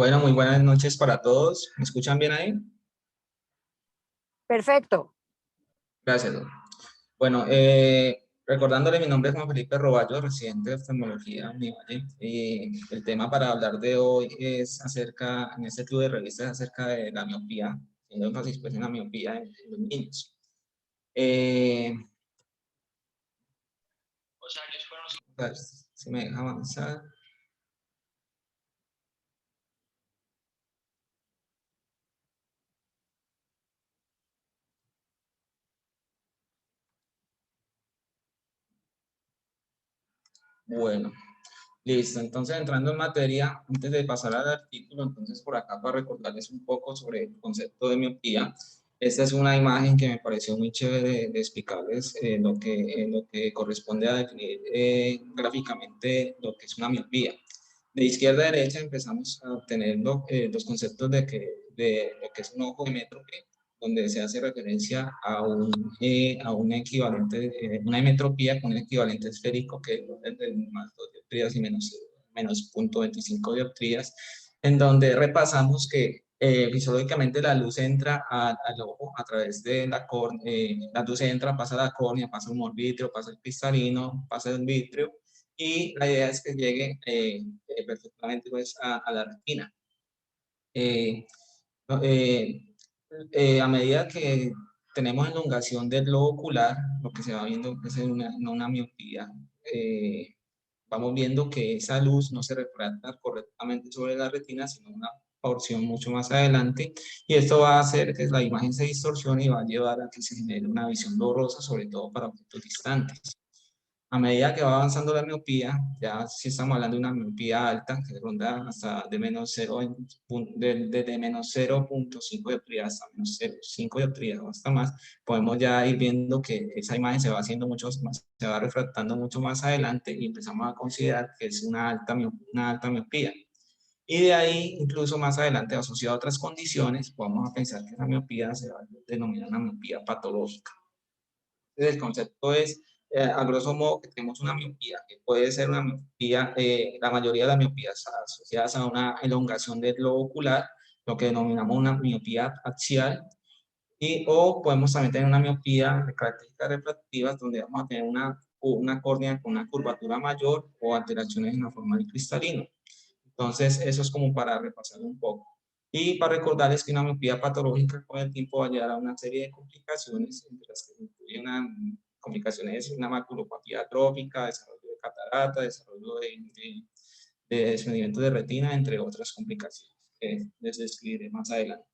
Bueno, muy buenas noches para todos. ¿Me escuchan bien ahí? Perfecto. Gracias, doctor. Bueno, recordándole, mi nombre es Juan Felipe Roballo, residente de oftalmología en Ivalle. Y el tema para hablar de hoy es acerca, en este club de revistas, acerca de la miopía, haciendo énfasis pues, en la miopía en los niños. A ver si me deja avanzar. Bueno. Listo, entonces entrando en materia, antes de pasar al artículo, entonces por acá para recordarles un poco sobre el concepto de miopía. Esta es una imagen que me pareció muy chévere de explicarles lo que corresponde a definir gráficamente lo que es una miopía. De izquierda a derecha empezamos a obtener los conceptos de lo que es un ojo de metrópe, donde se hace referencia a un equivalente, una hemetropía con un equivalente esférico que es de más 2 dioptrías y menos 0.25 dioptrías, en donde repasamos que fisiológicamente la luz entra al ojo a través de la luz entra, pasa a la córnea, pasa al humor vítreo, pasa al cristalino, pasa al vítreo, y la idea es que llegue perfectamente pues, a la retina. Eh, no, a medida que tenemos elongación del globo ocular, lo que se va viendo es una miopía, vamos viendo que esa luz no se refracta correctamente sobre la retina, sino una porción mucho más adelante, y esto va a hacer que la imagen se distorsione y va a llevar a que se genere una visión borrosa, sobre todo para objetos distantes. A medida que va avanzando la miopía, ya si estamos hablando de una miopía alta, que ronda hasta de menos 0, desde menos 0.5 dioptrías hasta menos 0.5 dioptrías o hasta más, podemos ya ir viendo que esa imagen se va haciendo mucho más, se va refractando mucho más adelante y empezamos a considerar que es una alta miopía. Y de ahí, incluso más adelante, asociado a otras condiciones, podemos pensar que esa miopía se va a denominar una miopía patológica. Entonces, el concepto es, a grosso modo, que tenemos una miopía, que puede ser una miopía, la mayoría de las miopías asociadas a una elongación del globo ocular, lo que denominamos una miopía axial, o podemos también tener una miopía de características refractivas, donde vamos a tener una córnea con una curvatura mayor o alteraciones en la forma del cristalino. Entonces, eso es como para repasar un poco. Y para recordarles que una miopía patológica con el tiempo va a llevar a una serie de complicaciones, entre las que incluyen complicaciones, una maculopatía atrófica, desarrollo de catarata, desarrollo de desprendimiento de retina, entre otras complicaciones que les describiré más adelante.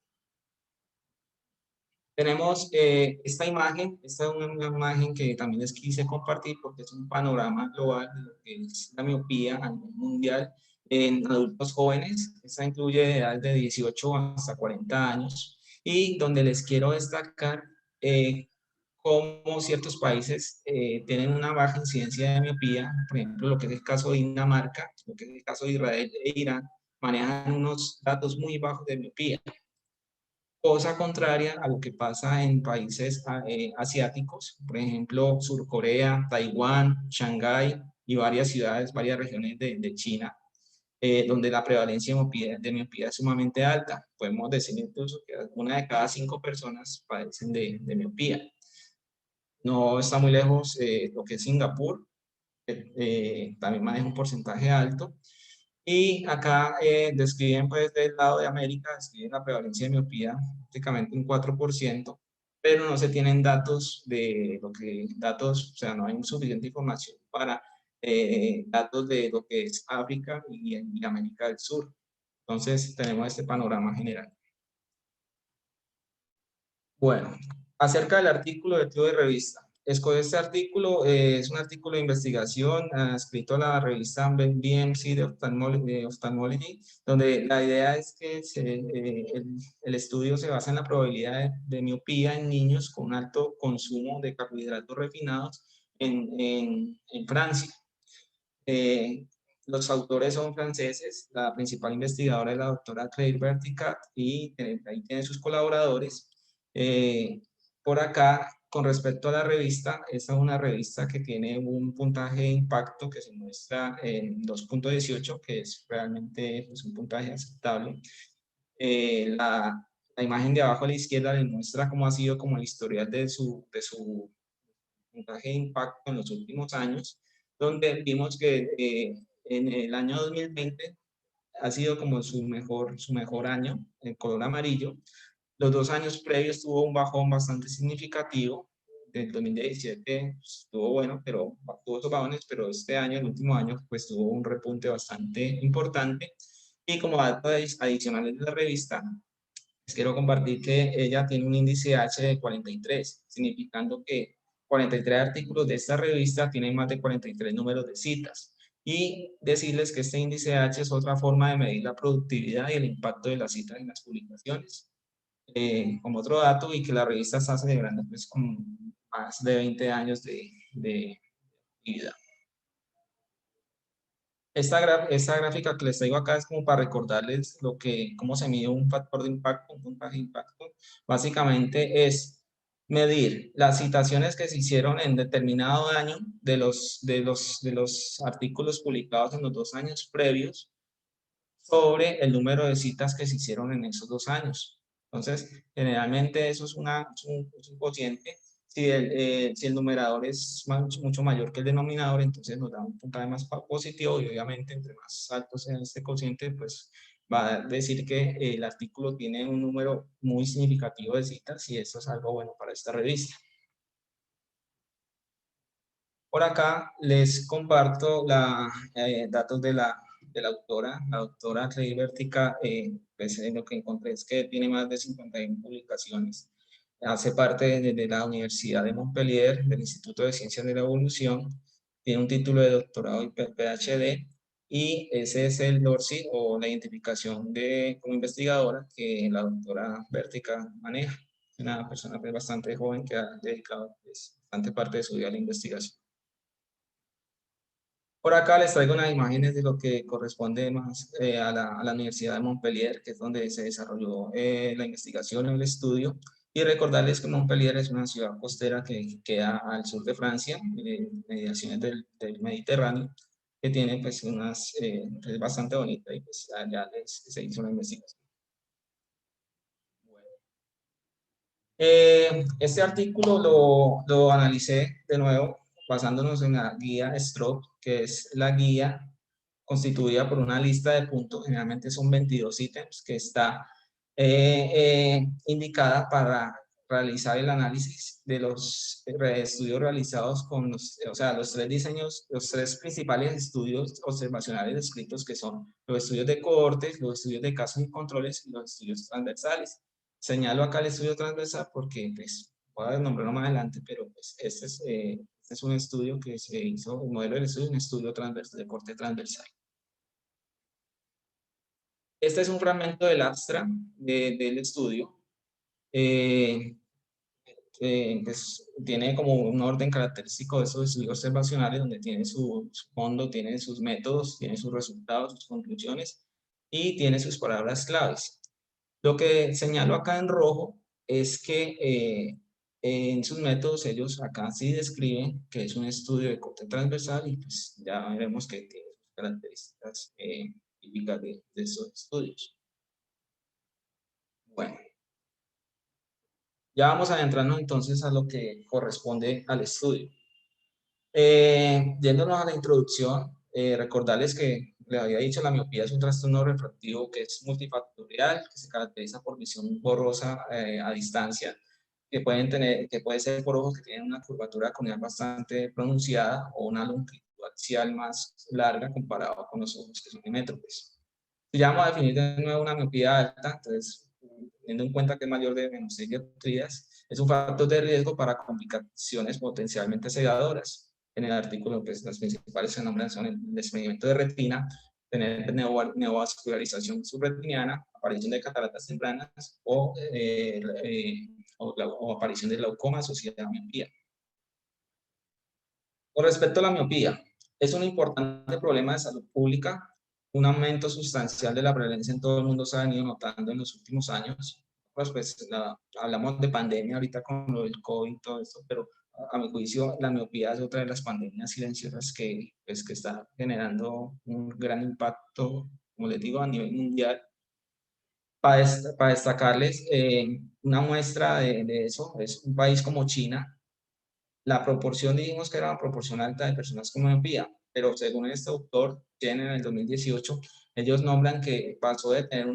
Tenemos esta imagen, esta es una imagen que también les quise compartir porque es un panorama global de lo que es la miopía a nivel mundial en adultos jóvenes. Esta incluye edades de 18 hasta 40 años y donde les quiero destacar cómo ciertos países tienen una baja incidencia de miopía, por ejemplo, lo que es el caso de Dinamarca, lo que es el caso de Israel e Irán, manejan unos datos muy bajos de miopía. Cosa contraria a lo que pasa en países asiáticos, por ejemplo, Surcorea, Taiwán, Shanghái y varias ciudades, varias regiones de China, donde la prevalencia de miopía es sumamente alta. Podemos decir incluso que una de cada 5 personas padecen de miopía. No está muy lejos lo que es Singapur, también maneja un porcentaje alto. Y acá describen, pues, del lado de América, describen la prevalencia de miopía, prácticamente un 4%, pero no se tienen datos o sea, no hay suficiente información para datos de lo que es África y América del Sur. Entonces, tenemos este panorama general. Bueno, acerca del artículo de Club de Revista. Este artículo es un artículo de investigación escrito a la revista BMC de Ophthalmology, donde la idea es que el estudio se basa en la probabilidad de miopía en niños con un alto consumo de carbohidratos refinados en Francia. Eh, los autores son franceses, la principal investigadora es la doctora Claire Verticat y ahí tiene sus colaboradores. Por acá con respecto a la revista, esta es una revista que tiene un puntaje de impacto que se muestra en 2.18, que es realmente pues, un puntaje aceptable. La imagen de abajo a la izquierda le muestra cómo ha sido como el historial de su puntaje de impacto en los últimos años, donde vimos que en el año 2020 ha sido como su mejor año, en color amarillo. Los 2 años previos tuvo un bajón bastante significativo. Del 2017 pues, estuvo bueno, pero tuvo sus bajones, pero este año, el último año, pues tuvo un repunte bastante importante. Y como datos adicionales de la revista, les quiero compartir que ella tiene un índice H de 43, significando que 43 artículos de esta revista tienen más de 43 números de citas. Y decirles que este índice H es otra forma de medir la productividad y el impacto de las citas en las publicaciones. Como otro dato, y que la revista está celebrando pues con más de 20 años de actividad. Esta gráfica que les traigo acá es como para recordarles cómo se mide un factor de impacto, un puntaje de impacto. Básicamente es medir las citaciones que se hicieron en determinado año de los artículos publicados en los 2 años previos sobre el número de citas que se hicieron en esos 2 años. Entonces, generalmente eso es un cociente. Si el numerador es mucho mayor que el denominador, entonces nos da un puntaje más positivo, y obviamente entre más alto sea este cociente, pues va a decir que el artículo tiene un número muy significativo de citas, y esto es algo bueno para esta revista. Por acá les comparto datos de la autora. La doctora Clay Vertica, pues lo que encontré es que tiene más de 51 publicaciones. Hace parte de la Universidad de Montpellier, del Instituto de Ciencias de la Evolución. Tiene un título de doctorado y PhD, y ese es el DORSI, o la identificación como investigadora, que la doctora Vertica maneja. Una persona pues, bastante joven que ha dedicado pues, bastante parte de su vida a la investigación. Por acá les traigo unas imágenes de lo que corresponde más a la Universidad de Montpellier, que es donde se desarrolló la investigación, el estudio. Y recordarles que Montpellier es una ciudad costera que queda al sur de Francia, en mediaciones del Mediterráneo, que tiene pues es bastante bonita, y pues allá se hizo una investigación. Bueno. Este artículo lo analicé de nuevo basándonos en la guía STROP, que es la guía constituida por una lista de puntos, generalmente son 22 ítems, que está indicada para realizar el análisis de los estudios realizados los tres principales estudios observacionales descritos, que son los estudios de cohortes, los estudios de casos y controles y los estudios transversales. Señalo acá el estudio transversal porque, pues, voy a nombrarlo más adelante, pero pues este es un estudio que se hizo, el modelo del estudio es un estudio transversal, de corte transversal. Este es un fragmento del abstract del estudio. Pues, tiene como un orden característico de esos estudios observacionales, donde tiene su fondo, tiene sus métodos, tiene sus resultados, sus conclusiones, y tiene sus palabras claves. Lo que señalo acá en rojo es que en sus métodos ellos acá sí describen que es un estudio de corte transversal, y pues ya veremos que tiene sus características típicas de estos estudios. Bueno, ya vamos a adentrarnos entonces a lo que corresponde al estudio. Yéndonos a la introducción, recordarles que les había dicho, la miopía es un trastorno refractivo que es multifactorial, que se caracteriza por visión borrosa a distancia, que puede ser por ojos que tienen una curvatura corneal bastante pronunciada, o una longitud axial más larga comparado con los ojos que son dimétropes. Si ya vamos a definir de nuevo una miopía alta, entonces, teniendo en cuenta que es mayor de menos 6 dioptrías, es un factor de riesgo para complicaciones potencialmente cegadoras. En el artículo, pues, las principales se nombran son el desprendimiento de retina, tener neovascularización subretiniana, aparición de cataratas tempranas, o aparición de glaucoma asociada a miopía. Con respecto a la miopía, es un importante problema de salud pública. Un aumento sustancial de la prevalencia en todo el mundo se ha venido notando en los últimos años. pues hablamos de pandemia ahorita con lo del COVID y todo esto, pero a mi juicio la miopía es otra de las pandemias silenciosas que, pues, que está generando un gran impacto, como les digo, a nivel mundial. Para destacarles una muestra de eso, es un país como China. La proporción, dijimos que era una proporción alta de personas con miopía, pero según este autor, Chen, en el 2018, ellos nombran que pasó de tener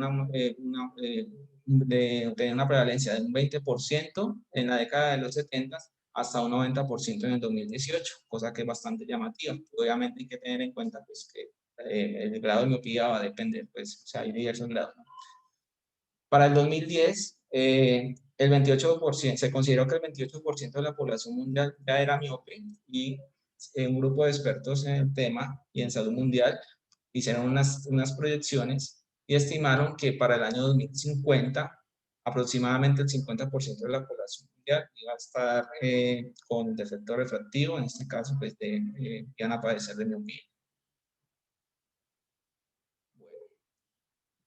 de tener una prevalencia de un 20% en la década de los 70 hasta un 90% en el 2018, cosa que es bastante llamativa. Obviamente hay que tener en cuenta pues, que el grado de miopía va a depender, pues, o sea, hay diversos grados, ¿no? Para el 2010, el 28%, se consideró que el 28% de la población mundial ya era miope y un grupo de expertos en el tema y en salud mundial hicieron unas proyecciones y estimaron que para el año 2050 aproximadamente el 50% de la población mundial iba a estar con defecto refractivo, en este caso pues iban a padecer de miopía.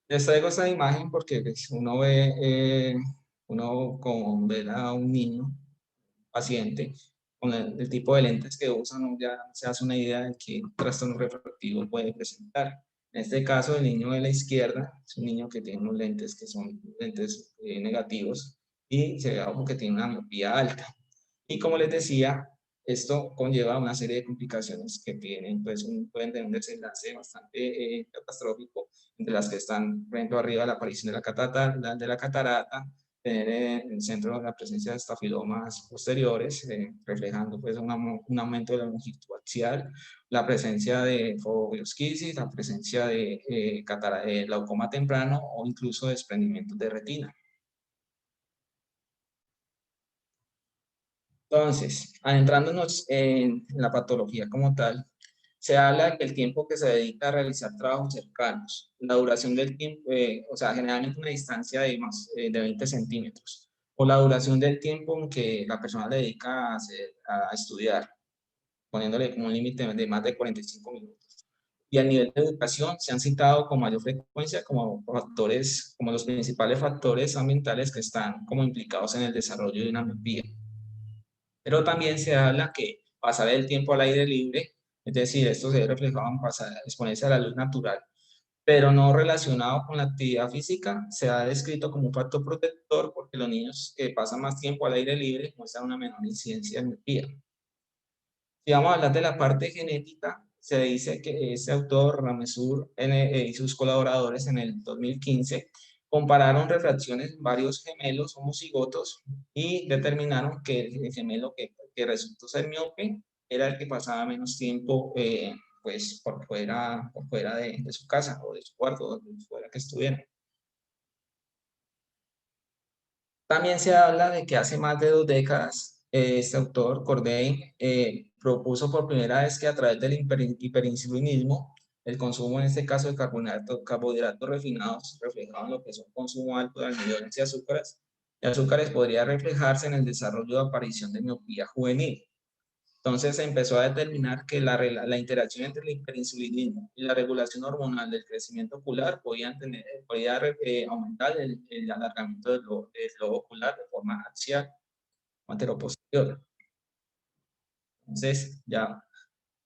Les traigo esta imagen porque pues, uno como ver a un niño paciente con el tipo de lentes que usan, uno ya se hace una idea de qué trastorno refractivo puede presentar. En este caso, el niño de la izquierda es un niño que tiene unos lentes que son lentes negativos y se ve como que tiene una miopía alta. Y como les decía, esto conlleva una serie de complicaciones que tienen, pues, pueden tener un desenlace bastante catastrófico, entre las que están, por ejemplo, arriba la aparición de la catarata, tener en el centro la presencia de estafilomas posteriores, reflejando pues, un aumento de la longitud axial, la presencia de foveosquisis, la presencia de glaucoma temprano o incluso desprendimientos de retina. Entonces, adentrándonos en la patología como tal, se habla de que el tiempo que se dedica a realizar trabajos cercanos, la duración del tiempo, o sea, generalmente una distancia de más de 20 centímetros, o la duración del tiempo en que la persona le dedica a estudiar, poniéndole como un límite de más de 45 minutos. Y a nivel de educación se han citado con mayor frecuencia como factores, como los principales factores ambientales que están como implicados en el desarrollo de una miopía. Pero también se habla que pasar el tiempo al aire libre, es decir, esto se ve reflejado en exponerse a la luz natural, pero no relacionado con la actividad física, se ha descrito como un factor protector porque los niños que pasan más tiempo al aire libre muestran una menor incidencia de miopía. Si vamos a hablar de la parte genética, se dice que este autor, Ramesur, y sus colaboradores en el 2015 compararon refracciones en varios gemelos homocigotos y determinaron que el gemelo que resultó ser miope era el que pasaba menos tiempo pues por fuera de su casa o de su cuarto, donde fuera que estuviera. También se habla de que hace más de 2 décadas, este autor, Corday, propuso por primera vez que a través del hiperinsulinismo, el consumo en este caso de carbohidratos refinados, reflejado en lo que es un consumo alto de almidones y azúcares podría reflejarse en el desarrollo de aparición de miopía juvenil. Entonces se empezó a determinar que la interacción entre el hiperinsulinismo y la regulación hormonal del crecimiento ocular podía aumentar el alargamiento del globo ocular de forma axial o anteroposterior. Entonces, ya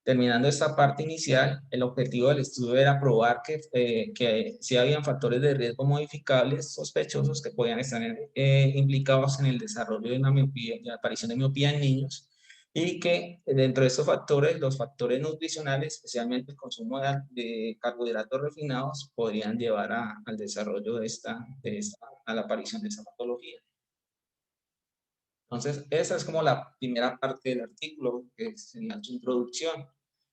terminando esta parte inicial, el objetivo del estudio era probar que si habían factores de riesgo modificables sospechosos que podían estar implicados en el desarrollo de una miopía, de la aparición de miopía en niños, y que dentro de estos factores, los factores nutricionales, especialmente el consumo de carbohidratos refinados, podrían llevar al desarrollo a la aparición de esta patología. Entonces, esa es como la primera parte del artículo, que sería su introducción.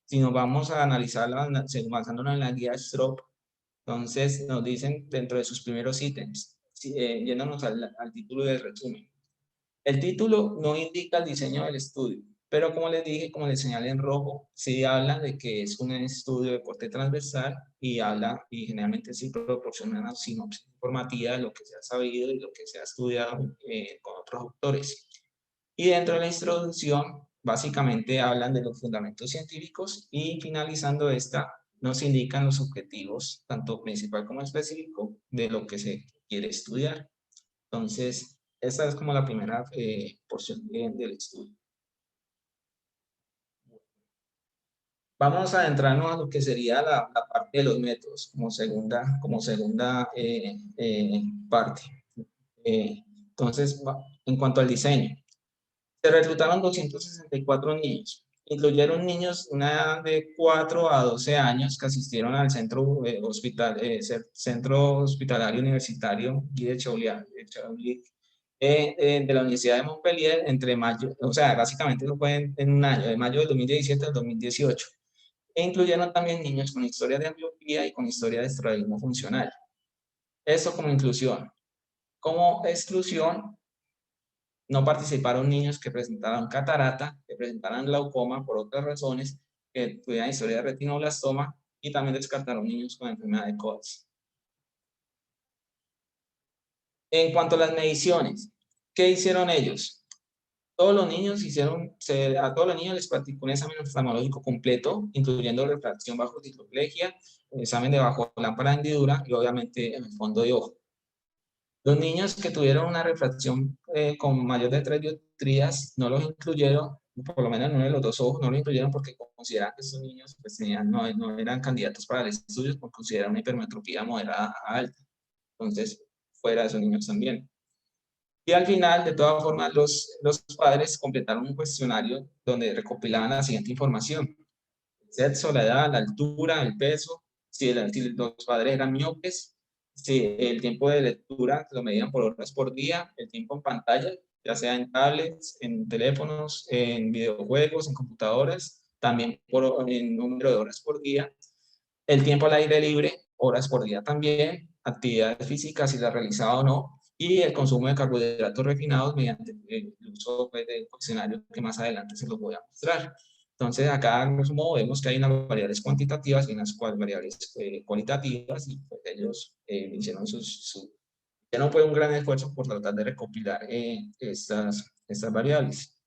Si nos vamos a analizarla, basándonos en la guía Stroop, entonces nos dicen dentro de sus primeros ítems, yéndonos al título del resumen. El título no indica el diseño del estudio, pero como les dije, como les señalé en rojo, sí habla de que es un estudio de corte transversal y generalmente sí proporciona una sinopsis informativa de lo que se ha sabido y lo que se ha estudiado con otros autores. Y dentro de la introducción, básicamente hablan de los fundamentos científicos y finalizando esta, nos indican los objetivos, tanto principal como específico, de lo que se quiere estudiar. Entonces, esta es como la primera porción del estudio. Vamos a adentrarnos a lo que sería la parte de los métodos como segunda parte. Entonces, en cuanto al diseño, se reclutaron 264 niños. Incluyeron niños de una edad de 4 a 12 años que asistieron al centro hospitalario universitario Guy de Chauliac, de la Universidad de Montpellier entre mayo, o sea, básicamente eso fue en un año, de mayo del 2017 al 2018. E incluyeron también niños con historia de ambliopía y con historia de estrabismo funcional. Eso como inclusión. Como exclusión, no participaron niños que presentaran catarata, que presentaran glaucoma por otras razones, que tuvieran historia de retinoblastoma, y también descartaron niños con enfermedad de Coats. En cuanto a las mediciones, ¿qué hicieron ellos? A todos los niños les practicó un examen oftalmológico completo, incluyendo refracción bajo cicloplegia, examen de bajo lámpara de hendidura y obviamente en el fondo de ojo. Los niños que tuvieron una refracción con mayor de 3 dioptrías no los incluyeron, por lo menos en uno de los dos ojos, no los incluyeron porque consideraban que estos niños pues, no eran candidatos para el estudio porque consideraban una hipermetropía moderada a alta. Entonces, fuera de esos niños también. Y al final, de todas formas, los padres completaron un cuestionario donde recopilaban la siguiente información: el sexo, la edad, la altura, el peso, si los padres eran miopes, si el tiempo de lectura lo medían por horas por día, el tiempo en pantalla, ya sea en tablets, en teléfonos, en videojuegos, en computadoras, también en número de horas por día, el tiempo al aire libre, horas por día también, actividades físicas, si las realizaba o no, y el consumo de carbohidratos refinados mediante el uso pues, del cuestionario que más adelante se los voy a mostrar. Entonces, acá, en modo, vemos que hay unas variables cuantitativas y unas variables cualitativas, y pues, ellos hicieron hicieron pues, un gran esfuerzo por tratar de recopilar estas variables.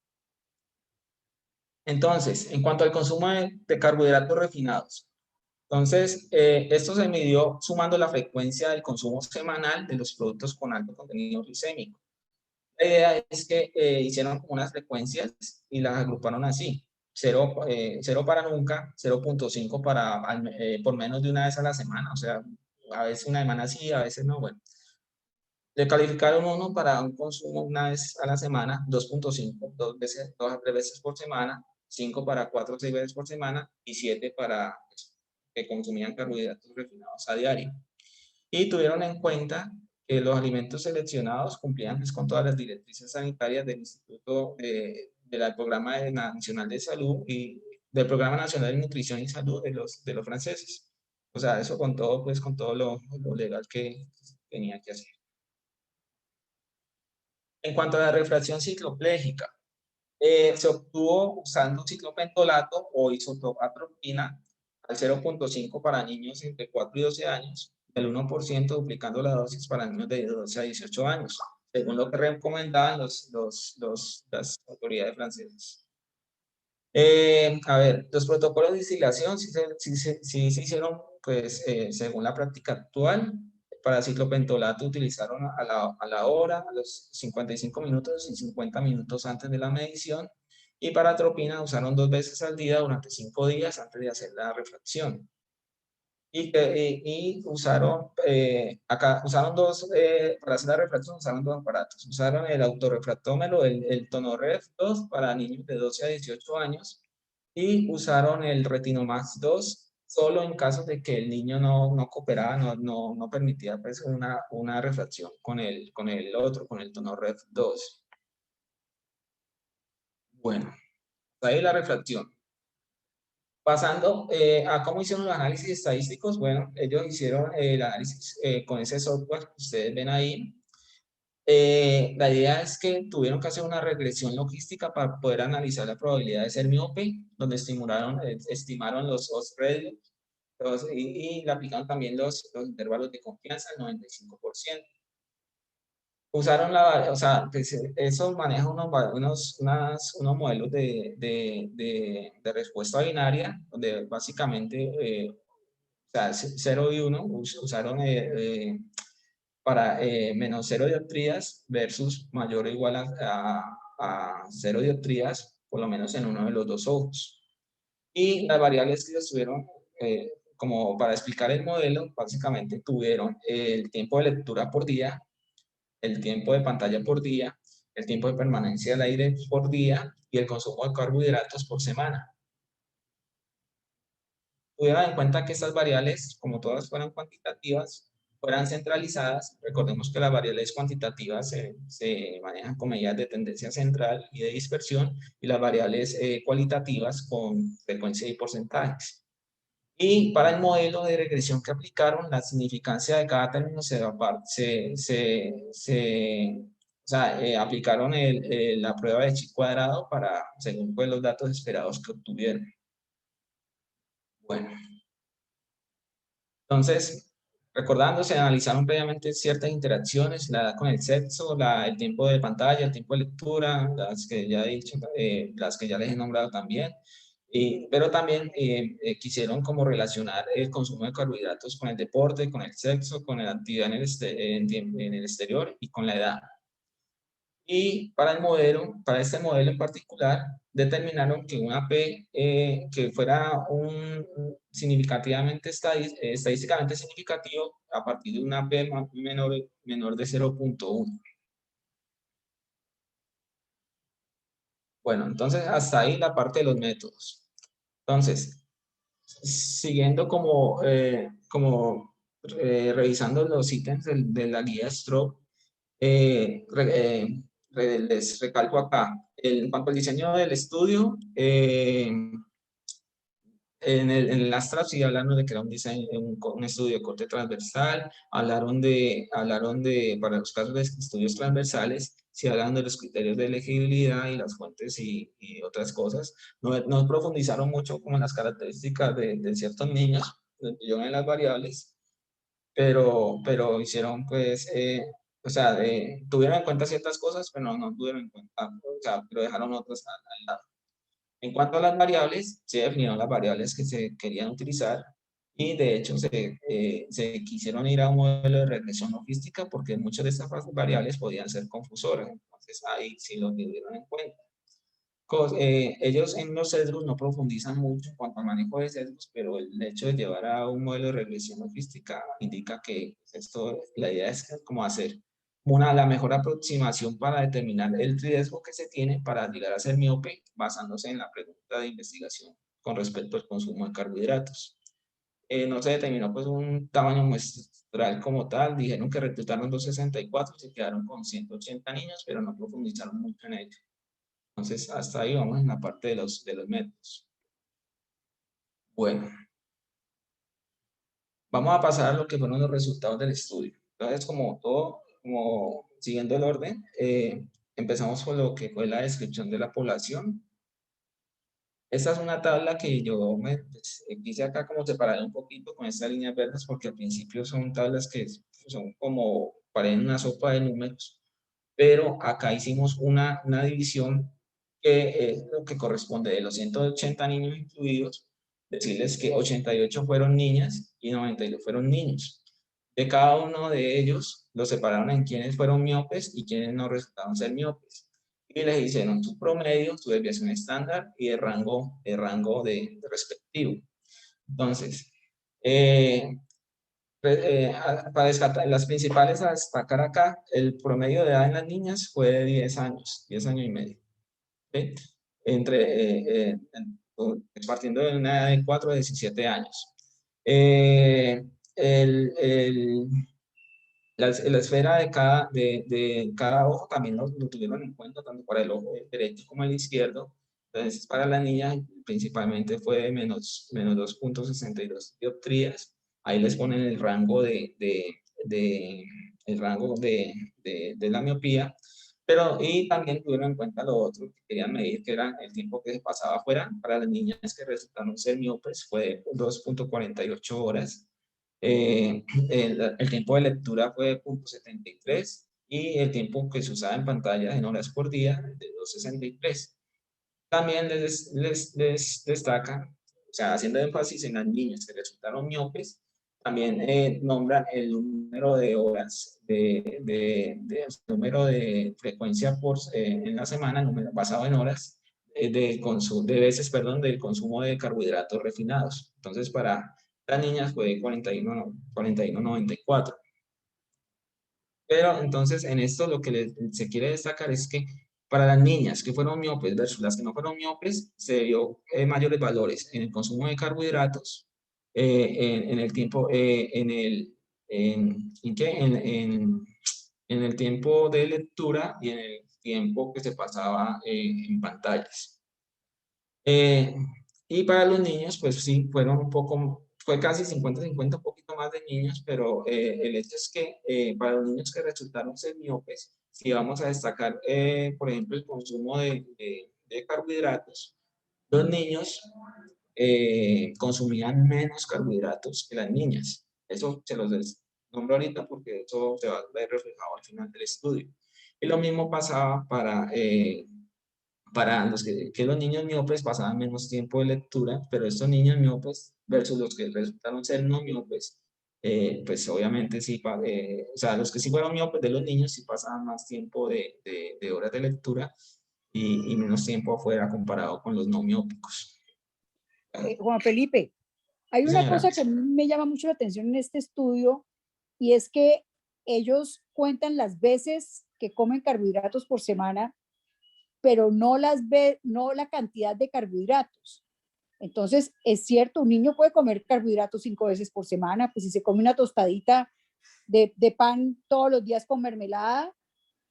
Entonces, en cuanto al consumo de carbohidratos refinados, entonces, esto se midió sumando la frecuencia del consumo semanal de los productos con alto contenido glicémico. La idea es que hicieron unas frecuencias y las agruparon así: 0, 0 para nunca, 0.5 por menos de una vez a la semana, o sea, a veces una semana sí, a veces no. Bueno, le calificaron 1 para un consumo una vez a la semana, 2.5, 2 a 3 veces por semana, 5 para 4 o 6 veces por semana y 7 para que consumían carbohidratos refinados a diario. Y tuvieron en cuenta que los alimentos seleccionados cumplían pues, con todas las directrices sanitarias del Instituto del Programa Nacional de Salud y del Programa Nacional de Nutrición y Salud de los franceses. O sea, eso con todo, pues, con todo lo legal que tenía que hacer. En cuanto a la refracción cicloplégica, se obtuvo usando ciclopentolato o isotopatropina al 0.5 para niños entre 4 y 12 años, el 1% duplicando la dosis para niños de 12 a 18 años, según lo que recomendaban las autoridades francesas. A ver, los protocolos de destilación sí se hicieron, pues, según la práctica actual. Para ciclopentolato utilizaron a la hora, a los 55 minutos y 50 minutos antes de la medición. Y para atropina usaron 2 veces al día durante 5 días antes de hacer la refracción. Y usaron, para hacer la refracción usaron 2 aparatos. Usaron el autorrefractómetro, el TonoRef 2 para niños de 12 a 18 años, y usaron el Retinomax 2 solo en caso de que el niño no cooperaba, no permitía pues, una refracción con el TonoRef 2. Bueno, ahí la refracción. Pasando a cómo hicieron los análisis estadísticos, bueno, ellos hicieron el análisis con ese software que ustedes ven ahí. La idea es que tuvieron que hacer una regresión logística para poder analizar la probabilidad de ser miope, donde estimaron los odds radius y le aplicaron también los intervalos de confianza al 95%. Usaron o sea, pues, eso maneja unos modelos de respuesta binaria, donde básicamente, o sea, 0 y 1 usaron para menos 0 dioptrías versus mayor o igual a 0 dioptrías, por lo menos en uno de los dos ojos. Y las variables que estuvieron, como para explicar el modelo, básicamente tuvieron el tiempo de lectura por día, el tiempo de pantalla por día, el tiempo de permanencia del aire por día y el consumo de carbohidratos por semana. Tuvieron en cuenta que estas variables, como todas fueran cuantitativas, fueran centralizadas. Recordemos que las variables cuantitativas se manejan con medidas de tendencia central y de dispersión, y las variables cualitativas con frecuencia y porcentajes. Y para el modelo de regresión que aplicaron, la significancia de cada término o sea, aplicaron la prueba de chi cuadrado para, según pues, los datos esperados que obtuvieron. Bueno, entonces, recordando, se analizaron previamente ciertas interacciones, la edad con el sexo, el tiempo de pantalla, el tiempo de lectura, las que ya he dicho, las que ya les he nombrado también. Pero también quisieron como relacionar el consumo de carbohidratos con el deporte, con el sexo, con la actividad en el exterior y con la edad. Y para este modelo en particular, determinaron que una P que fuera estadísticamente significativo a partir de una P menor de 0.1. Bueno, entonces hasta ahí la parte de los métodos. Entonces, siguiendo revisando los ítems de la guía Stroke, les recalco acá, en cuanto al diseño del estudio, en el Astra sí hablaron de que era un estudio de corte transversal, para los casos de estudios transversales, sí hablaron de los criterios de elegibilidad y las fuentes y otras cosas. No profundizaron mucho como en las características de ciertos niños, en las variables, pero hicieron pues, o sea, tuvieron en cuenta ciertas cosas, pero no tuvieron en cuenta, o sea, pero dejaron otras al lado. En cuanto a las variables, se definieron las variables que se querían utilizar y de hecho se quisieron ir a un modelo de regresión logística porque muchas de estas variables podían ser confusoras, entonces ahí sí lo tuvieron en cuenta. Ellos en los sesgos no profundizan mucho en cuanto al manejo de sesgos, pero el hecho de llevar a un modelo de regresión logística indica que la idea es como hacer la mejor aproximación para determinar el riesgo que se tiene para llegar a ser miope, basándose en la pregunta de investigación con respecto al consumo de carbohidratos. No se determinó pues un tamaño muestral como tal, dijeron que reclutaron 264 y se quedaron con 180 niños, pero no profundizaron mucho en ello. Entonces, hasta ahí vamos en la parte de los métodos. Bueno, vamos a pasar a lo que fueron los resultados del estudio. Entonces, como siguiendo el orden, empezamos con lo que fue la descripción de la población. Esta es una tabla que yo quise acá como separar un poquito con estas líneas verdes porque al principio son tablas que son como parecen una sopa de números, pero acá hicimos una división que es lo que corresponde de los 180 niños incluidos, decirles que 88 fueron niñas y 92 fueron niños. De cada uno de ellos los separaron en quienes fueron miopes y quienes no resultaron ser miopes. Y les hicieron su promedio, su desviación estándar y el rango de respectivo. Entonces, para destacar, las principales a destacar acá, el promedio de edad en las niñas fue de 10 años, 10 años y medio. ¿Sí? Partiendo de una edad de 4 a 17 años. La esfera de cada ojo también lo tuvieron en cuenta, tanto para el ojo derecho como el izquierdo. Entonces, para la niña principalmente fue de menos 2.62 dioptrías. Ahí les ponen el rango de la miopía. Y también tuvieron en cuenta lo otro que querían medir, que era el tiempo que se pasaba afuera. Para las niñas que resultaron ser miopes fue de 2.48 horas. El tiempo de lectura fue de 0.73 y el tiempo que se usaba en pantalla en horas por día de 2.63. También les destaca, o sea, haciendo énfasis en las niñas que resultaron miopes, también nombran el número de horas, número de frecuencia en la semana, número basado en horas, de veces, perdón, del consumo de carbohidratos refinados. Entonces, para las niñas fue 41,94. Pero entonces en esto lo que se quiere destacar es que para las niñas que fueron miopes versus las que no fueron miopes, se vio mayores valores en el consumo de carbohidratos, en el tiempo, ¿en qué? En el tiempo de lectura y en el tiempo que se pasaba en pantallas. Y para los niños, pues sí, fueron un poco, fue casi 50-50, un poquito más de niños, pero el hecho es que para los niños que resultaron ser miopes, si vamos a destacar, por ejemplo, el consumo de carbohidratos, los niños consumían menos carbohidratos que las niñas. Eso se los nombro ahorita porque eso se va a ver reflejado al final del estudio. Y lo mismo pasaba para que los niños miopes pasaban menos tiempo de lectura, pero estos niños miopes versus los que resultaron ser no miopes, pues obviamente sí, o sea, los que sí fueron miopes de los niños sí pasaban más tiempo de horas de lectura y menos tiempo afuera comparado con los no miópicos. Juan Felipe, hay Sí, una señora. cosa que a mí me llama mucho la atención en este estudio y es que ellos cuentan las veces que comen carbohidratos por semana, pero no la cantidad de carbohidratos. Entonces, es cierto, un niño puede comer carbohidratos 5 veces por semana, pues si se come una tostadita de pan todos los días con mermelada,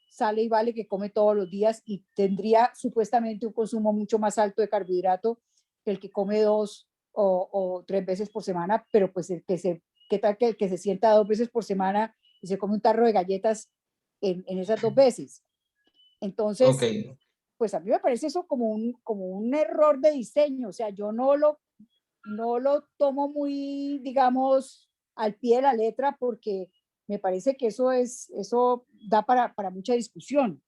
sale y vale que come todos los días y tendría supuestamente un consumo mucho más alto de carbohidrato que el que come 2 o 3 veces por semana, pero pues ¿qué tal que el que se sienta 2 veces por semana y se come un tarro de galletas en esas 2 veces? Ok, Entonces, pues a mí me parece eso como un error de diseño, o sea, yo no lo tomo muy, digamos, al pie de la letra porque me parece que eso da para mucha discusión.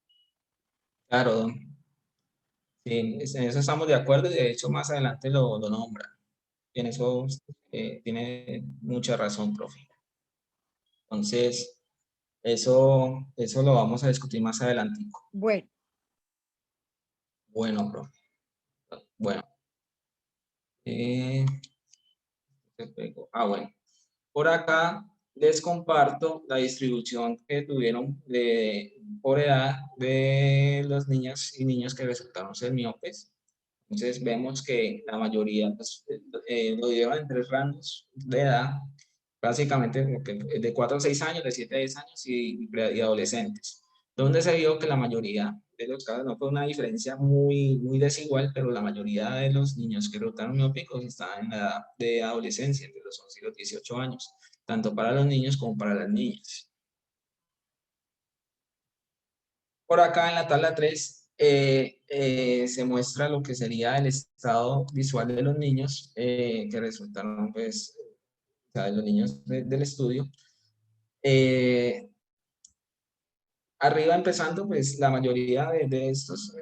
claro, sí, en eso estamos de acuerdo y de hecho más adelante lo nombra. Y en eso tiene mucha razón, profe. Entonces, eso lo vamos a discutir más adelante. Bueno, Bueno, profe. Bueno. Bueno. Por acá les comparto la distribución que tuvieron por edad de los niños y niños que resultaron ser miopes. Entonces vemos que la mayoría pues, lo dieron en 3 rangos de edad, básicamente de 4 a 6 años, de 7 a 10 años y adolescentes, donde se vio que la mayoría de los casos, no fue una diferencia muy, muy desigual, pero la mayoría de los niños que resultaron miópicos estaban en la edad de adolescencia, entre los 11 y los 18 años, tanto para los niños como para las niñas. Por acá en la tabla 3 se muestra lo que sería el estado visual de los niños que resultaron, pues, o sea, de los niños del estudio. Arriba empezando, pues la mayoría de estos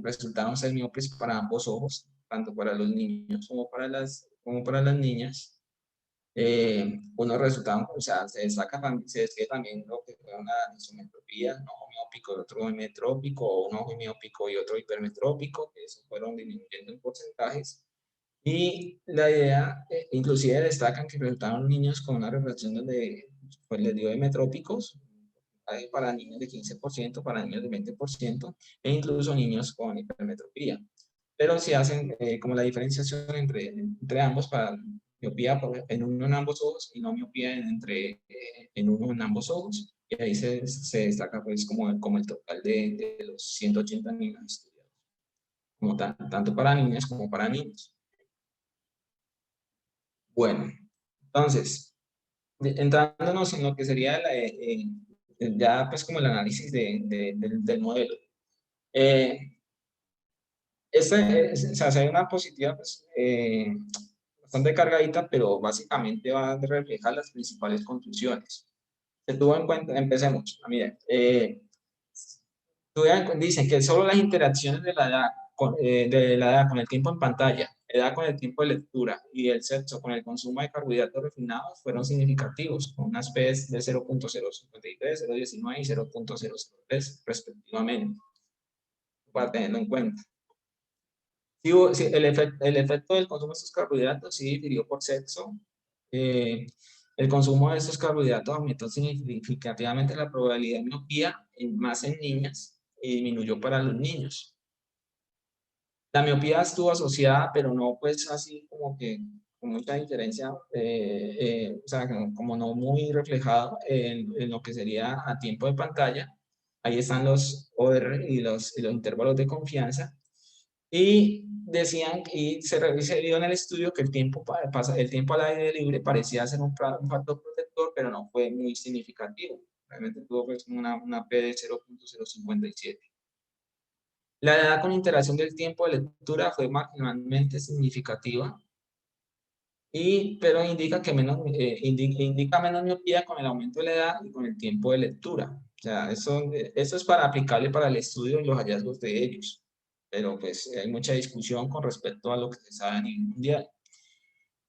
resultaron ser miopes para ambos ojos, tanto para los niños como para las niñas. Unos resultados, o sea, se destaca se describe también lo que fue una isometropía, un ojo miópico y otro hipermetrópico, o un ojo miópico y otro hipermetrópico, que eso fueron disminuyendo en porcentajes. Y la idea, inclusive destacan que resultaron niños con una refracción donde pues, les dio metrópicos, para niños de 15%, para niños de 20%, e incluso niños con hipermetropía. Pero si hacen como la diferenciación entre ambos para miopía en uno en ambos ojos y no miopía en uno en ambos ojos. Y ahí se destaca pues como el total de los 180 niños estudiados, como tanto para niñas como para niños. Bueno, entonces, entrándonos en lo que sería ya pues como el análisis del modelo. O sea, se ve una positiva pues, bastante cargadita, pero básicamente va a reflejar las principales conclusiones. Se tuvo en cuenta, empecemos, miren, dicen que solo las interacciones de la edad con el tiempo en pantalla edad con el tiempo de lectura y el sexo con el consumo de carbohidratos refinados fueron significativos, con unas P's de 0.053, 0.19 y 0.003 respectivamente, para tenerlo en cuenta. Sí, el efecto del consumo de estos carbohidratos sí difirió por sexo. El consumo de estos carbohidratos aumentó significativamente la probabilidad de miopía, más en niñas, y disminuyó para los niños. La miopía estuvo asociada, pero no pues así como que con mucha diferencia, o sea, como no muy reflejado en lo que sería a tiempo de pantalla. Ahí están los OR y los intervalos de confianza. Y decían, y se vio en el estudio que el tiempo al aire libre parecía ser un factor protector, pero no fue muy significativo. Realmente tuvo pues una P de 0.057. La edad con interacción del tiempo de lectura fue marginalmente significativa, pero indica menos miopía con el aumento de la edad y con el tiempo de lectura. O sea, eso es aplicable para el estudio y los hallazgos de ellos. Pero pues hay mucha discusión con respecto a lo que se sabe a nivel mundial.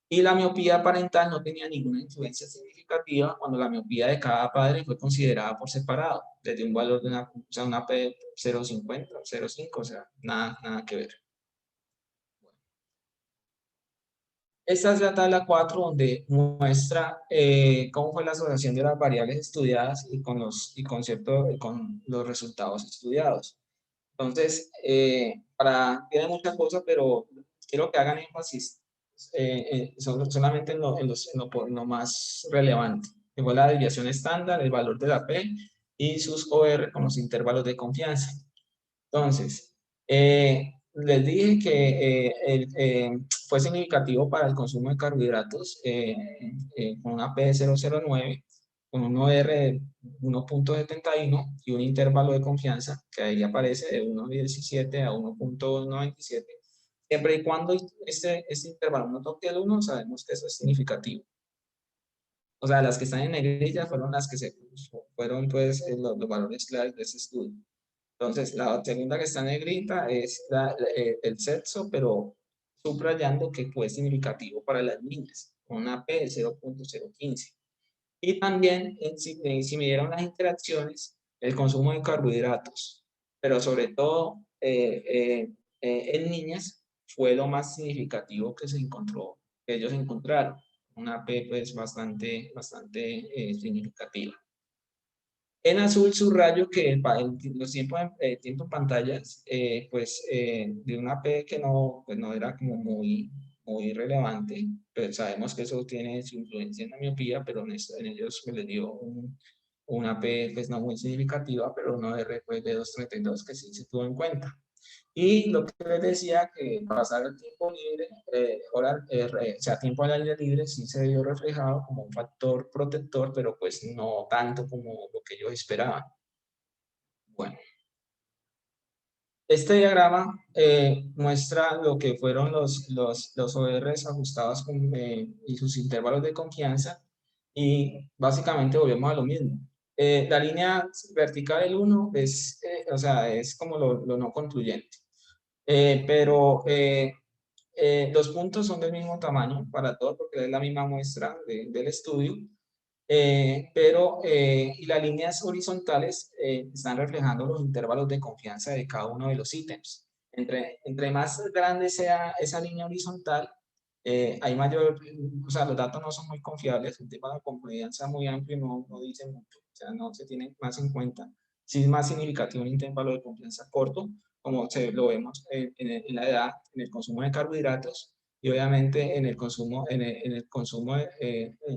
Y la miopía parental no tenía ninguna influencia significativa cuando la miopía de cada padre fue considerada por separado, desde un valor de una P de 0.50 o 0.5, o sea, nada que ver. Esta es la tabla 4 donde muestra cómo fue la asociación de las variables estudiadas y con los resultados estudiados. Entonces, tiene muchas cosas, pero quiero que hagan énfasis solamente en lo más relevante, que fue la desviación estándar, el valor de la P y sus OR con los intervalos de confianza. Entonces, les dije que fue significativo para el consumo de carbohidratos con una P de 0.09, con un OR de 1.71 y un intervalo de confianza que ahí aparece de 1.17 a 1.97. Siempre y cuando este intervalo no toque el 1, sabemos que eso es significativo. O sea, las que están en negrilla fueron las que fueron pues los valores claves de ese estudio. Entonces, la segunda que está en negrita es el sexo, pero subrayando que fue significativo para las niñas, con una P de 0.015. Y también, si midieron las interacciones, el consumo de carbohidratos, pero sobre todo en niñas, fue lo más significativo que que ellos encontraron. Una P pues bastante significativa. En azul subrayo que los tiempos tiempo en pantallas, de una P que pues no era como muy relevante, pero sabemos que eso tiene su influencia en la miopía, pero en ellos se les dio una P pues no muy significativa, pero una R pues, de 2.32 que sí se tuvo en cuenta. Y lo que les decía, que pasar el tiempo libre, o sea, tiempo al aire libre, sí se vio reflejado como un factor protector, pero pues no tanto como lo que ellos esperaban. Bueno, este diagrama muestra lo que fueron los ORs ajustados y sus intervalos de confianza, y básicamente volvemos a lo mismo. La línea vertical del 1 o sea, es como lo no concluyente. Pero los puntos son del mismo tamaño para todos porque es la misma muestra del estudio, y las líneas horizontales están reflejando los intervalos de confianza de cada uno de los ítems. Entre más grande sea esa línea horizontal, hay mayor, o sea, los datos no son muy confiables, el tema de la confianza muy amplio no dice mucho, o sea, no se tiene más en cuenta. Si es más significativo un intervalo de confianza corto, como lo vemos en la edad, en el consumo de carbohidratos, y obviamente en el consumo,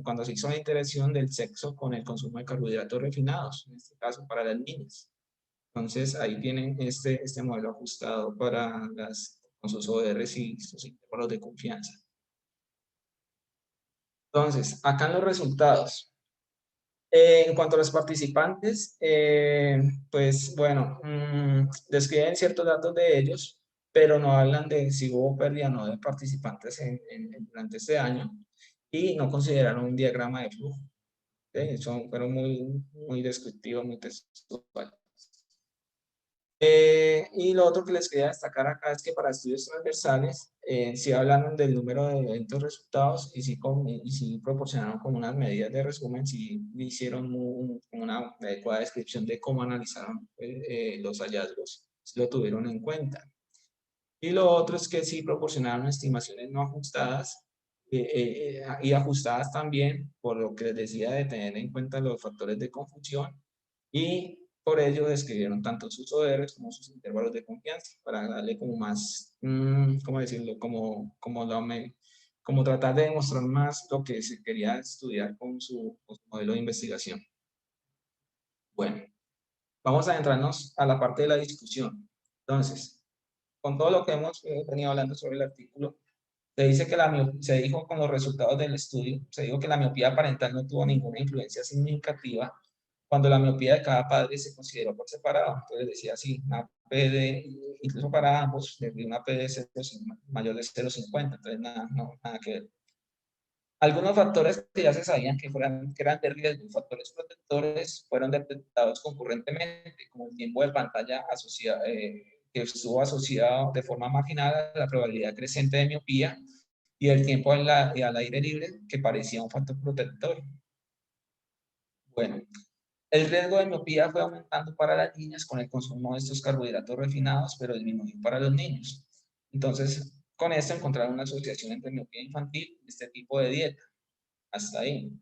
cuando se hizo la interacción del sexo con el consumo de carbohidratos refinados, en este caso para las niñas. Entonces ahí tienen este modelo ajustado con sus ORs y sus intervalos de confianza. Entonces, acá en los resultados. En cuanto a los participantes, pues bueno, describen ciertos datos de ellos, pero no hablan de si hubo pérdida o no de participantes durante este año, y no consideraron un diagrama de flujo. Fueron muy descriptivos, muy textuales. Y lo otro que les quería destacar acá es que para estudios transversales, sí hablaron del número de eventos resultados y sí proporcionaron como unas medidas de resumen, sí hicieron una adecuada descripción de cómo analizaron los hallazgos, sí lo tuvieron en cuenta. Y lo otro es que sí proporcionaron estimaciones no ajustadas y ajustadas también, por lo que les decía de tener en cuenta los factores de confusión, y por ello describieron tanto sus ORs como sus intervalos de confianza para darle como más, ¿cómo decirlo? Como tratar de demostrar más lo que se quería estudiar con su modelo de investigación. Bueno, vamos a adentrarnos a la parte de la discusión. Entonces, con todo lo que hemos venido hablando sobre el artículo, se dijo con los resultados del estudio, se dijo que la miopía parental no tuvo ninguna influencia significativa cuando la miopía de cada padre se consideró por separado. Entonces decía así, una PD, incluso para ambos, desde una PD mayor de 0,50, entonces nada que ver. Algunos factores que ya se sabían que eran de riesgo, factores protectores, fueron detectados concurrentemente, como el tiempo de pantalla que estuvo asociado de forma marginal a la probabilidad creciente de miopía, y el tiempo al aire libre, que parecía un factor protector. Bueno, el riesgo de miopía fue aumentando para las niñas con el consumo de estos carbohidratos refinados, pero disminuyó para los niños. Entonces, con esto encontraron una asociación entre miopía infantil y este tipo de dieta. Hasta ahí.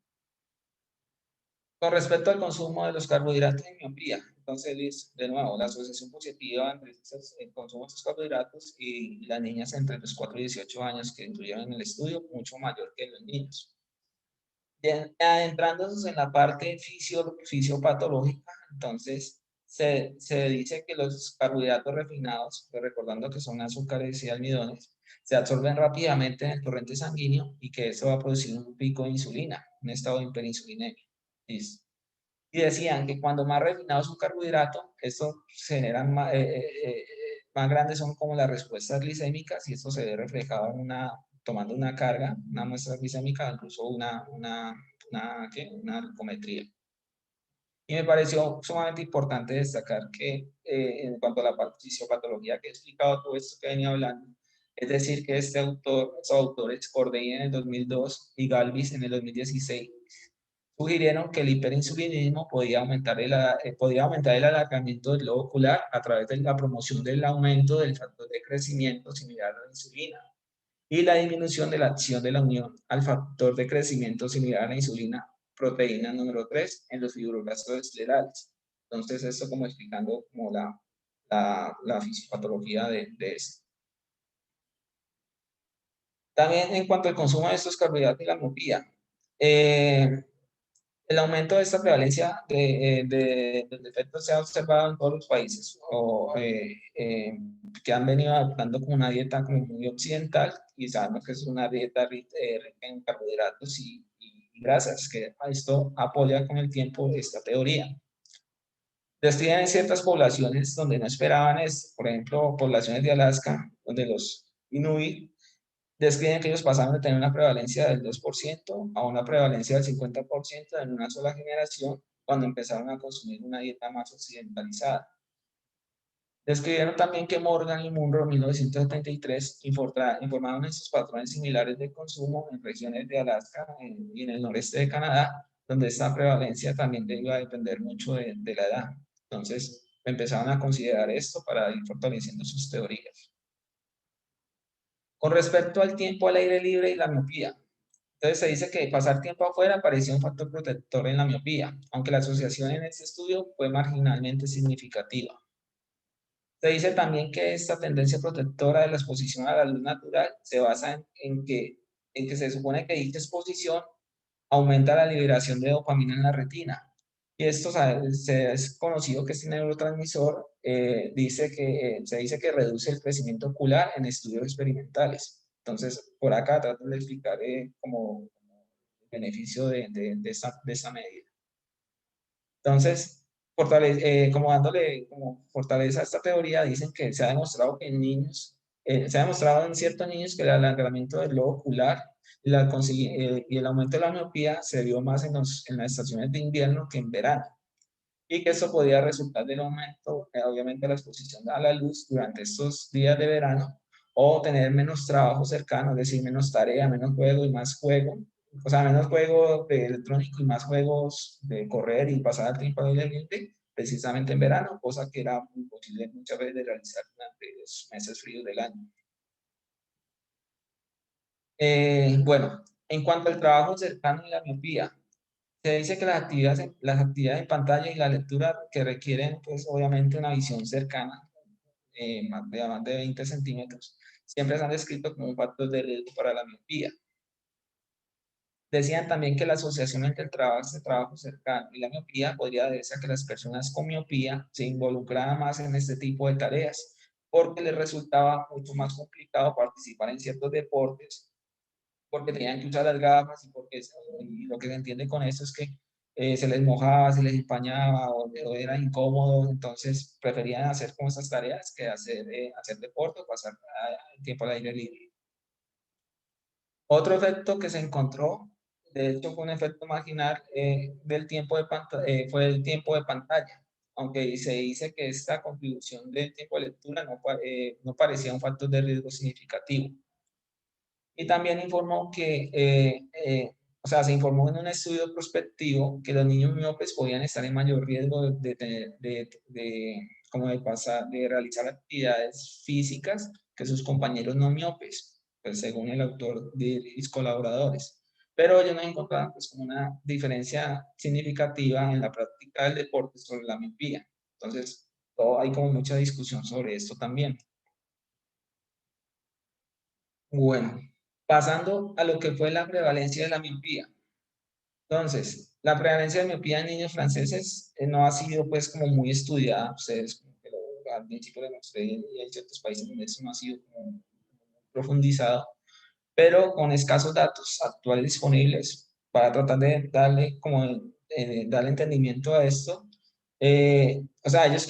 Con respecto al consumo de los carbohidratos y miopía, entonces, de nuevo, la asociación positiva entre el consumo de estos carbohidratos y las niñas entre los 4 y 18 años que incluyeron en el estudio, mucho mayor que en los niños. Adentrándonos en la parte fisiopatológica, entonces se dice que los carbohidratos refinados, pues recordando que son azúcares y almidones, se absorben rápidamente en el torrente sanguíneo y que eso va a producir un pico de insulina, un estado de hiperinsulinemia. ¿Listo? Y decían que cuando más refinado es un carbohidrato, esto generan más grandes son como las respuestas glicémicas, y esto se ve reflejado en tomando una carga, una muestra glicémica, incluso una glucometría. Y me pareció sumamente importante destacar que en cuanto a la fisiopatología que he explicado todo esto que venía hablando, es decir, que estos autores, Corday en el 2002 y Galvis en el 2016, sugirieron que el hiperinsulinismo podía aumentar el alargamiento del globo ocular a través de la promoción del aumento del factor de crecimiento similar a la insulina y la disminución de la acción de la unión al factor de crecimiento similar a la insulina, proteína número 3, en los fibroblastos esclerales. Entonces, esto como explicando como la fisiopatología de esto. También en cuanto al consumo de estos carbohidratos y la miopía, el aumento de esta prevalencia del defecto se ha observado en todos los países que han venido adoptando como una dieta como muy occidental, y sabemos que es una dieta rica en carbohidratos y grasas, que esto apoya con el tiempo esta teoría. Describen en ciertas poblaciones donde no esperaban esto, por ejemplo, poblaciones de Alaska, donde los Inuit describen que ellos pasaron de tener una prevalencia del 2% a una prevalencia del 50% en una sola generación cuando empezaron a consumir una dieta más occidentalizada. Describieron también que Morgan y Munro en 1973 informaron estos patrones similares de consumo en regiones de Alaska y en el noreste de Canadá, donde esta prevalencia también iba a depender mucho de la edad. Entonces, empezaron a considerar esto para ir fortaleciendo sus teorías. Con respecto al tiempo al aire libre y la miopía, entonces se dice que pasar tiempo afuera parecía un factor protector en la miopía, aunque la asociación en este estudio fue marginalmente significativa. Se dice también que esta tendencia protectora de la exposición a la luz natural se basa en que se supone que dicha exposición aumenta la liberación de dopamina en la retina. Y esto es conocido que este neurotransmisor se dice que reduce el crecimiento ocular en estudios experimentales. Entonces, por acá trato de explicar como el beneficio de esta medida. Entonces, como dándole como fortaleza a esta teoría, dicen que se ha demostrado que en niños, se ha demostrado en ciertos niños que el alargamiento del globo ocular y el aumento de la miopía se vio más en las estaciones de invierno que en verano. y que eso podía resultar del aumento, obviamente, de la exposición a la luz durante estos días de verano, o tener menos trabajo cercano, es decir, menos tarea, menos juego y más juego, o sea, menos juego de electrónico y más juegos de correr y pasar el tiempo al aire libre, precisamente en verano, cosa que era imposible muchas veces de realizar durante los meses fríos del año. Bueno, en cuanto al trabajo cercano y la miopía, se dice que las actividades en pantalla y la lectura que requieren, pues obviamente una visión cercana, más de 20 centímetros, siempre se han descrito como un factor de riesgo para la miopía. Decían también que la asociación entre el trabajo cercano y la miopía podría deberse a que las personas con miopía se involucraban más en este tipo de tareas, porque les resultaba mucho más complicado participar en ciertos deportes porque tenían que usar las gafas y lo que se entiende con esto es que se les mojaba, se les empañaba o era incómodo, entonces preferían hacer como estas tareas que hacer deporte o pasar el tiempo al aire libre. Otro efecto que se encontró, de hecho fue un efecto marginal fue el tiempo de pantalla, aunque se dice que esta contribución del tiempo de lectura no parecía un factor de riesgo significativo. Y también informó o sea, se informó en un estudio prospectivo que los niños miopes podían estar en mayor riesgo como de realizar actividades físicas que sus compañeros no miopes, pues según el autor de mis colaboradores. Pero ellos no encontraron pues como una diferencia significativa en la práctica del deporte sobre la miopía. Entonces, hay como mucha discusión sobre esto también. Bueno, pasando a lo que fue la prevalencia de la miopía. Entonces, la prevalencia de miopía en niños franceses no ha sido pues como muy estudiada. Ustedes como que al principio lo mostré y hay ciertos países donde eso no ha sido como profundizado, pero con escasos datos actuales disponibles para tratar de darle entendimiento a esto. O sea, ellos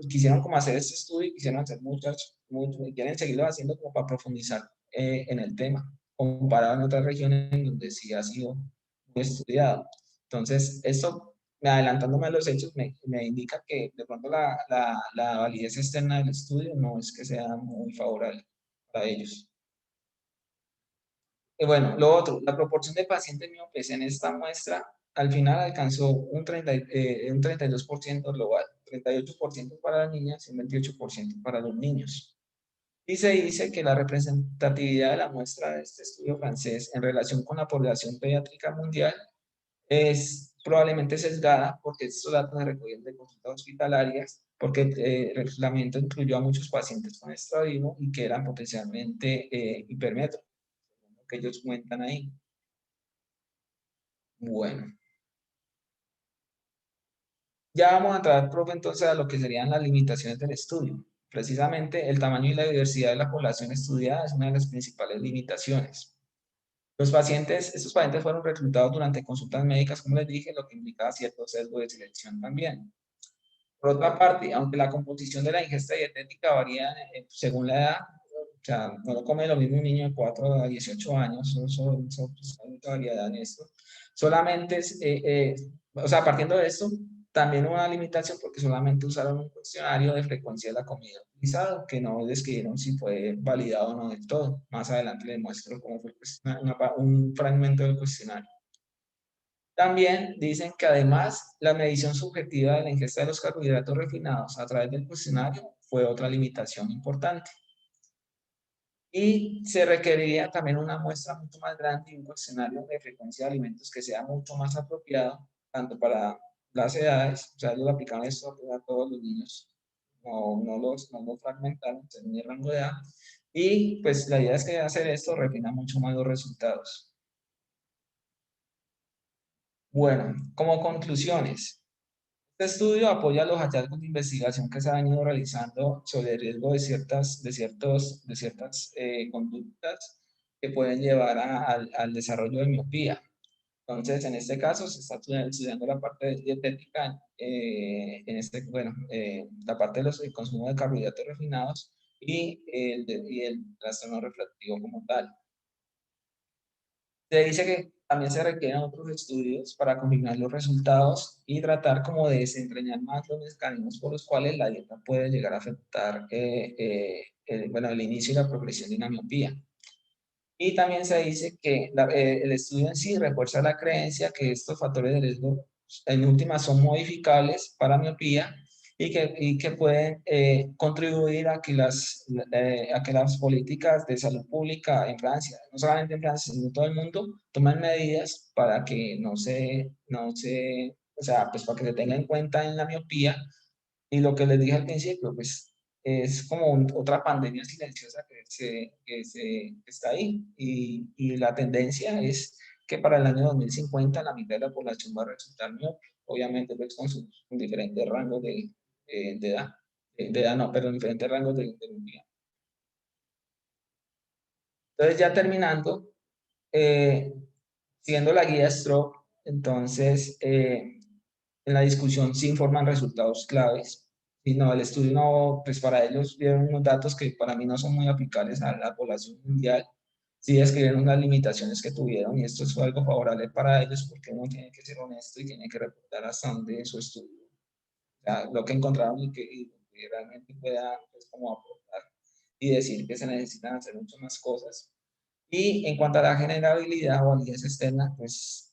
quisieron como hacer este estudio y quisieron hacer y quieren seguirlo haciendo como para profundizar en el tema, comparado en otras regiones en donde sí ha sido muy estudiado. Entonces, esto, adelantándome a los hechos, me indica que de pronto la validez externa del estudio no es que sea muy favorable para ellos. Y bueno, lo otro, la proporción de pacientes miopes en esta muestra al final alcanzó un 32% global, 38% para las niñas y un 28% para los niños. Y se dice que la representatividad de la muestra de este estudio francés en relación con la población pediátrica mundial es probablemente sesgada porque estos datos se recogieron de consultas hospitalarias, porque el reglamento incluyó a muchos pacientes con estrabismo y que eran potencialmente hipermetros, que ellos cuentan ahí. Bueno, ya vamos a entrar, profe, entonces a lo que serían las limitaciones del estudio. Precisamente el tamaño y la diversidad de la población estudiada es una de las principales limitaciones. Estos pacientes fueron reclutados durante consultas médicas, como les dije, lo que implicaba cierto sesgo de selección también. Por otra parte, aunque la composición de la ingesta dietética varía según la edad, o sea, no lo come lo mismo un niño de 4 a 18 años, pues, hay mucha variedad en esto. Solamente, o sea, partiendo de esto, también hubo una limitación porque solamente usaron un cuestionario de frecuencia de la comida utilizado, que no describieron si fue validado o no del todo. Más adelante les muestro cómo fue un fragmento del cuestionario. También dicen que además la medición subjetiva de la ingesta de los carbohidratos refinados a través del cuestionario fue otra limitación importante. Y se requeriría también una muestra mucho más grande y un cuestionario de frecuencia de alimentos que sea mucho más apropiado, tanto para las edades, o sea, ellos aplicaron esto a todos los niños, no los fragmentaron según el rango de edad. Y pues la idea es que hacer esto refina mucho más los resultados. Bueno, como conclusiones. Este estudio apoya los hallazgos de investigación que se han venido realizando sobre el riesgo de ciertas conductas que pueden llevar al desarrollo de miopía. Entonces, en este caso, se está estudiando la parte de dietética, la parte de el consumo de carbohidratos refinados y el trastorno refractivo como tal. Se dice que también se requieren otros estudios para combinar los resultados y tratar como de desentrañar más los mecanismos por los cuales la dieta puede llegar a afectar bueno, el inicio y la progresión de la miopía. Y también se dice que el estudio en sí refuerza la creencia que estos factores de riesgo en últimas son modificables para miopía y que pueden contribuir a que las políticas de salud pública en Francia, no solamente en Francia, sino en todo el mundo, tomen medidas para que o sea, pues para que se tenga en cuenta en la miopía. Y lo que les dije al principio, pues es como otra pandemia silenciosa que está ahí. Y la tendencia es que para el año 2050 la mitad de la población va a resultar miope, obviamente pues con sus con diferentes rangos de edad. De edad no, pero en diferentes rangos de miopía. Entonces ya terminando, siguiendo la guía Stroke, entonces en la discusión se informan resultados claves. Y no, el estudio no, pues para ellos dieron unos datos que para mí no son muy aplicables a la población mundial. Sí describieron unas limitaciones que tuvieron y esto es algo favorable para ellos porque uno tiene que ser honesto y tiene que reportar hasta dónde su estudio, o sea, lo que encontraron y que realmente pueda pues, como aportar y decir que se necesitan hacer muchas más cosas. Y en cuanto a la generabilidad o validez externa, pues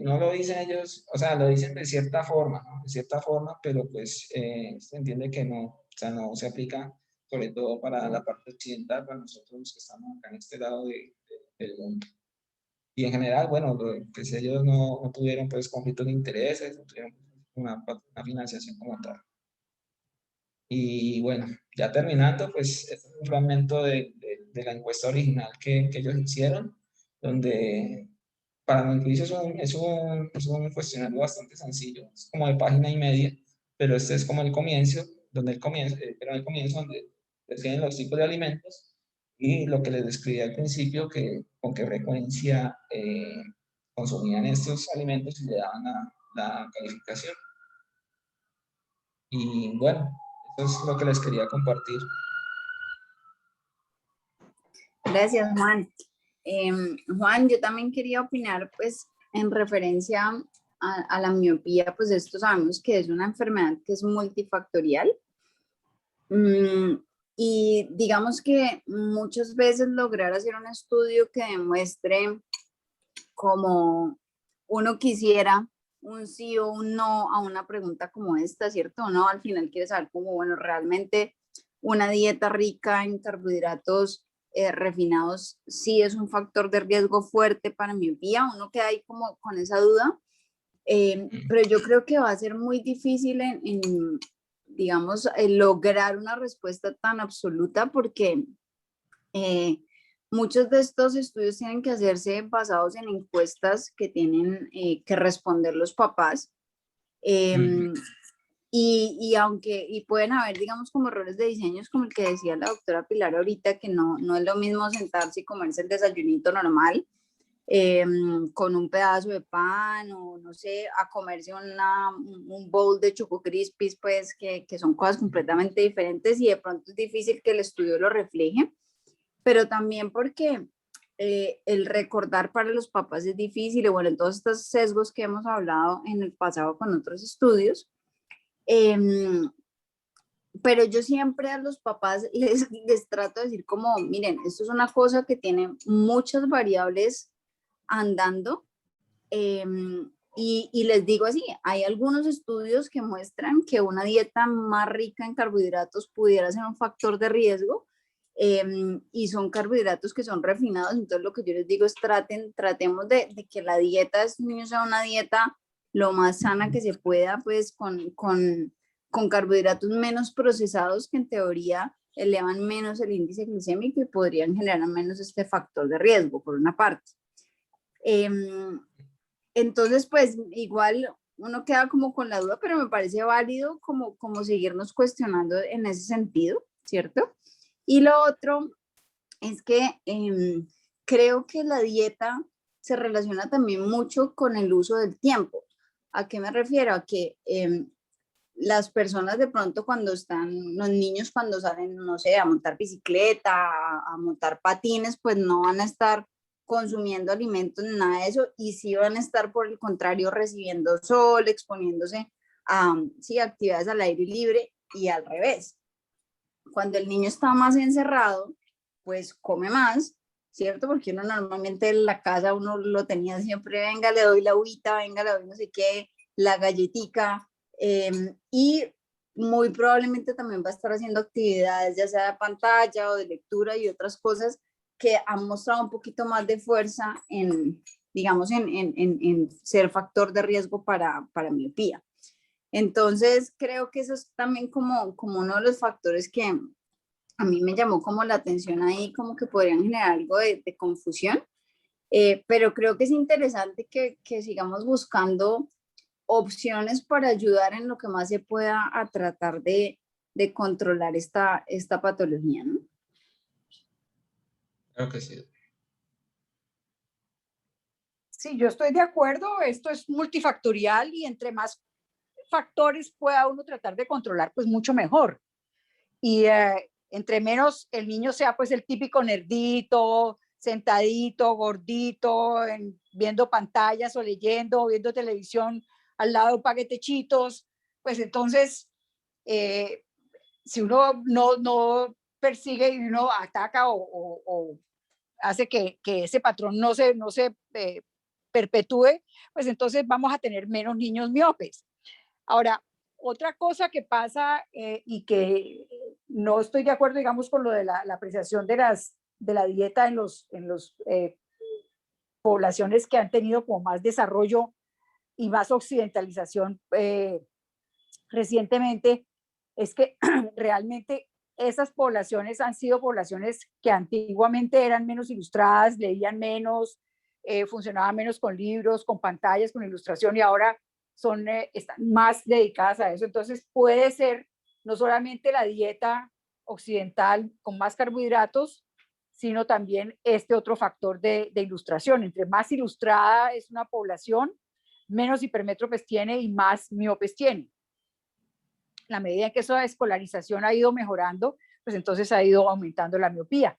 no lo dicen ellos, o sea, lo dicen de cierta forma, ¿no? De cierta forma, pero pues se entiende que no, o sea, no se aplica sobre todo para la parte occidental, para nosotros los que estamos acá en este lado del mundo. Y en general, bueno, pues ellos no tuvieron pues conflictos de intereses, no tuvieron una financiación como tal. Y bueno, ya terminando, pues este es un fragmento de la encuesta original que ellos hicieron, donde para mi juicio es un cuestionario bastante sencillo, es como de página y media, pero este es como el comienzo, pero el comienzo donde describen los tipos de alimentos y lo que les describí al principio, que con qué frecuencia consumían estos alimentos y le daban la calificación. Y bueno, eso es lo que les quería compartir. Gracias, Juan. Juan, yo también quería opinar, pues, en referencia a la miopía, pues esto sabemos que es una enfermedad que es multifactorial. Y digamos que muchas veces lograr hacer un estudio que demuestre como uno quisiera un sí o un no a una pregunta como esta, ¿cierto? Uno al final quiere saber cómo, bueno, realmente una dieta rica en carbohidratos refinados sí es un factor de riesgo fuerte para miopía. Uno queda ahí como con esa duda, pero yo creo que va a ser muy difícil digamos, lograr una respuesta tan absoluta porque muchos de estos estudios tienen que hacerse basados en encuestas que tienen que responder los papás. Y aunque pueden haber, digamos, como errores de diseños, como el que decía la doctora Pilar ahorita, que no es lo mismo sentarse y comerse el desayunito normal con un pedazo de pan o no sé, a comerse un bowl de Choco Crispies, pues que son cosas completamente diferentes y de pronto es difícil que el estudio lo refleje, pero también porque el recordar para los papás es difícil, y bueno, en todos estos sesgos que hemos hablado en el pasado con otros estudios, pero yo siempre a los papás les trato de decir como, miren, esto es una cosa que tiene muchas variables andando, y les digo así, hay algunos estudios que muestran que una dieta más rica en carbohidratos pudiera ser un factor de riesgo, y son carbohidratos que son refinados. Entonces lo que yo les digo es tratemos de que la dieta de estos niños sea una dieta lo más sana que se pueda, pues con carbohidratos menos procesados que en teoría elevan menos el índice glicémico y podrían generar menos este factor de riesgo, por una parte. Entonces, pues igual uno queda como con la duda, pero me parece válido como seguirnos cuestionando en ese sentido, ¿cierto? Y lo otro es que creo que la dieta se relaciona también mucho con el uso del tiempo. ¿A qué me refiero? A que las personas de pronto cuando están, los niños cuando salen, no sé, a montar bicicleta, a montar patines, pues no van a estar consumiendo alimentos, nada de eso, y sí van a estar por el contrario recibiendo sol, exponiéndose a sí, actividades al aire libre y al revés. Cuando el niño está más encerrado, pues come más, ¿cierto? Porque uno normalmente en la casa uno lo tenía siempre, venga, le doy la agüita, venga, le doy no sé qué, la galletica, y muy probablemente también va a estar haciendo actividades, ya sea de pantalla o de lectura y otras cosas que han mostrado un poquito más de fuerza en, digamos, en ser factor de riesgo para miopía. Entonces, creo que eso es también como uno de los factores que a mí me llamó como la atención ahí, como que podrían generar algo de confusión, pero creo que es interesante que sigamos buscando opciones para ayudar en lo que más se pueda a tratar de controlar esta patología, ¿no? Creo que sí. Sí, yo estoy de acuerdo, esto es multifactorial y entre más factores pueda uno tratar de controlar, pues mucho mejor. Y entre menos el niño sea pues el típico nerdito, sentadito, gordito, viendo pantallas o leyendo, o viendo televisión al lado de un paquete de chitos, pues entonces, si uno no persigue y uno ataca o hace que ese patrón no se perpetúe, pues entonces vamos a tener menos niños miopes. Ahora, otra cosa que pasa y que no estoy de acuerdo, digamos, con lo de la apreciación de la dieta en los poblaciones que han tenido como más desarrollo y más occidentalización recientemente, es que realmente esas poblaciones han sido poblaciones que antiguamente eran menos ilustradas, leían menos, funcionaban menos con libros, con pantallas, con ilustración, y ahora están más dedicadas a eso. Entonces puede ser no solamente la dieta occidental con más carbohidratos, sino también este otro factor de ilustración. Entre más ilustrada es una población, menos hipermétropes tiene y más miopes tiene. La medida en que esa escolarización ha ido mejorando, pues entonces ha ido aumentando la miopía.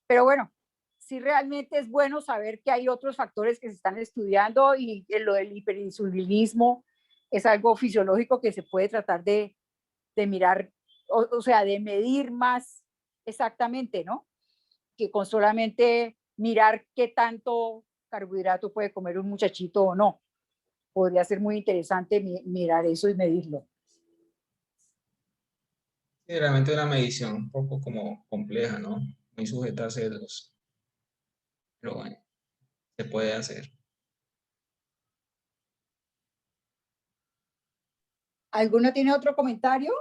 Pero bueno, sí realmente es bueno saber que hay otros factores que se están estudiando y lo del hiperinsulinismo es algo fisiológico que se puede tratar de mirar, o sea, de medir más exactamente, ¿no? Que con solamente mirar qué tanto carbohidrato puede comer un muchachito o no. Podría ser muy interesante mirar eso y medirlo. Sí, realmente una medición un poco como compleja, ¿no? Muy sujeta a sesgos. Pero bueno, se puede hacer. ¿Alguno tiene otro comentario?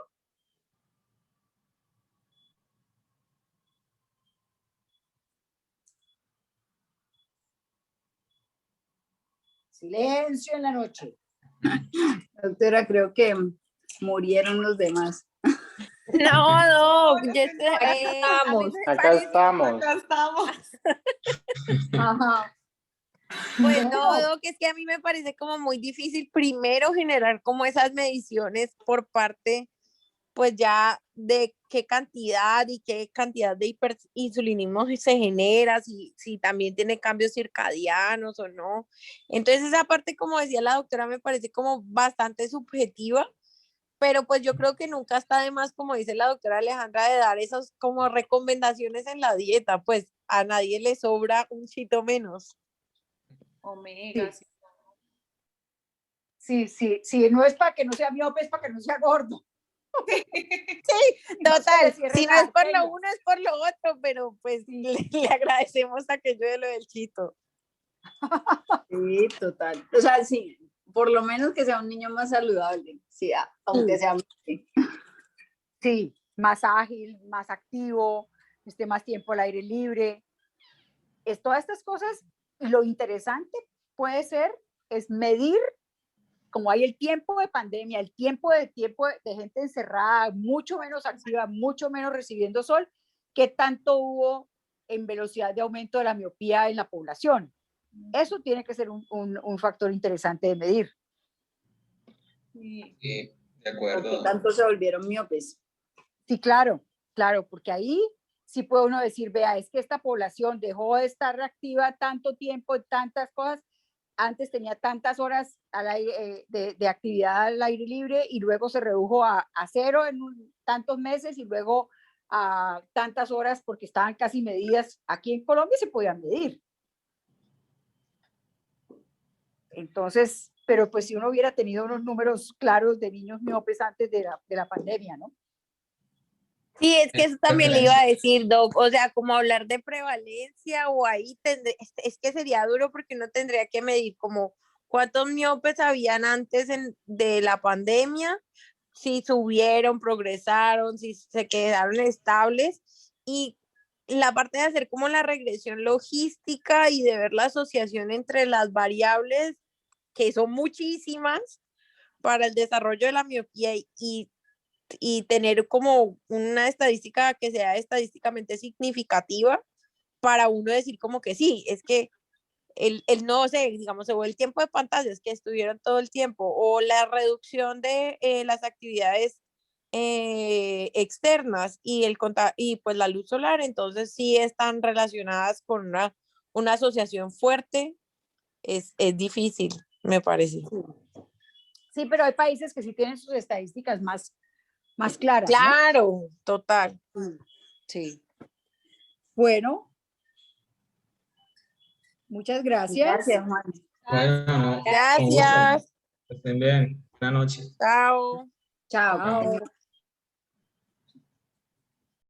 Silencio en la noche. Doctora, creo que murieron los demás. No, ya a mí Estamos, me acá parece, estamos. acá estamos. Ajá. Pues no, Bueno, Doc, es que a mí me parece como muy difícil primero generar como esas mediciones por parte, pues ya de qué cantidad y qué cantidad de hiperinsulinismo se genera, si también tiene cambios circadianos o no. Entonces esa parte, como decía la doctora, me parece como bastante subjetiva, pero pues yo creo que nunca está de más, como dice la doctora Alejandra, de dar esas como recomendaciones en la dieta, pues a nadie le sobra un chito menos. Omega, sí, no es para que no sea miope, es para que no sea gordo. Sí, No total, se si no es por lo uno, es por lo otro, pero pues le agradecemos aquello de lo del chito. sí, total. O sea, sí, por lo menos que sea un niño más saludable, sí, aunque sea. Sí, más ágil, más activo, esté más tiempo al aire libre. Todas estas cosas, lo interesante puede ser, es medir, como hay el tiempo de pandemia, el tiempo de gente encerrada, mucho menos activa, mucho menos recibiendo sol, qué tanto hubo en velocidad de aumento de la miopía en la población. Eso tiene que ser un factor interesante de medir. Sí, de ¿O qué acuerdo. tanto se volvieron miopes? Sí, claro, porque ahí sí puede uno decir, vea, es que esta población dejó de estar reactiva tanto tiempo en tantas cosas, antes tenía tantas horas de actividad al aire libre y luego se redujo a cero en tantos meses y luego a tantas horas porque estaban casi medidas. Aquí en Colombia se podían medir. Entonces, pero pues si uno hubiera tenido unos números claros de niños miopes antes de la pandemia, ¿no? Sí, es que eso también le iba a decir, Doc, o sea, como hablar de prevalencia o ahí, es que sería duro porque uno tendría que medir como cuántos miopes habían antes de la pandemia, si subieron, progresaron, si se quedaron estables y la parte de hacer como la regresión logística y de ver la asociación entre las variables, que son muchísimas para el desarrollo de la miopía y tener como una estadística que sea estadísticamente significativa para uno decir como que sí, es que el no sé, digamos, o el tiempo de pantallas que estuvieron todo el tiempo o la reducción de las actividades externas y pues la luz solar, entonces sí están relacionadas con una asociación fuerte, es difícil, me parece. Sí, pero hay países que sí tienen sus estadísticas más claras. Claro, ¿no? total. Sí. Bueno, muchas gracias. Gracias, Juan. Bueno, no, con gusto. Gracias. Que estén bien. Buenas noches. Chao. Chao. Chao.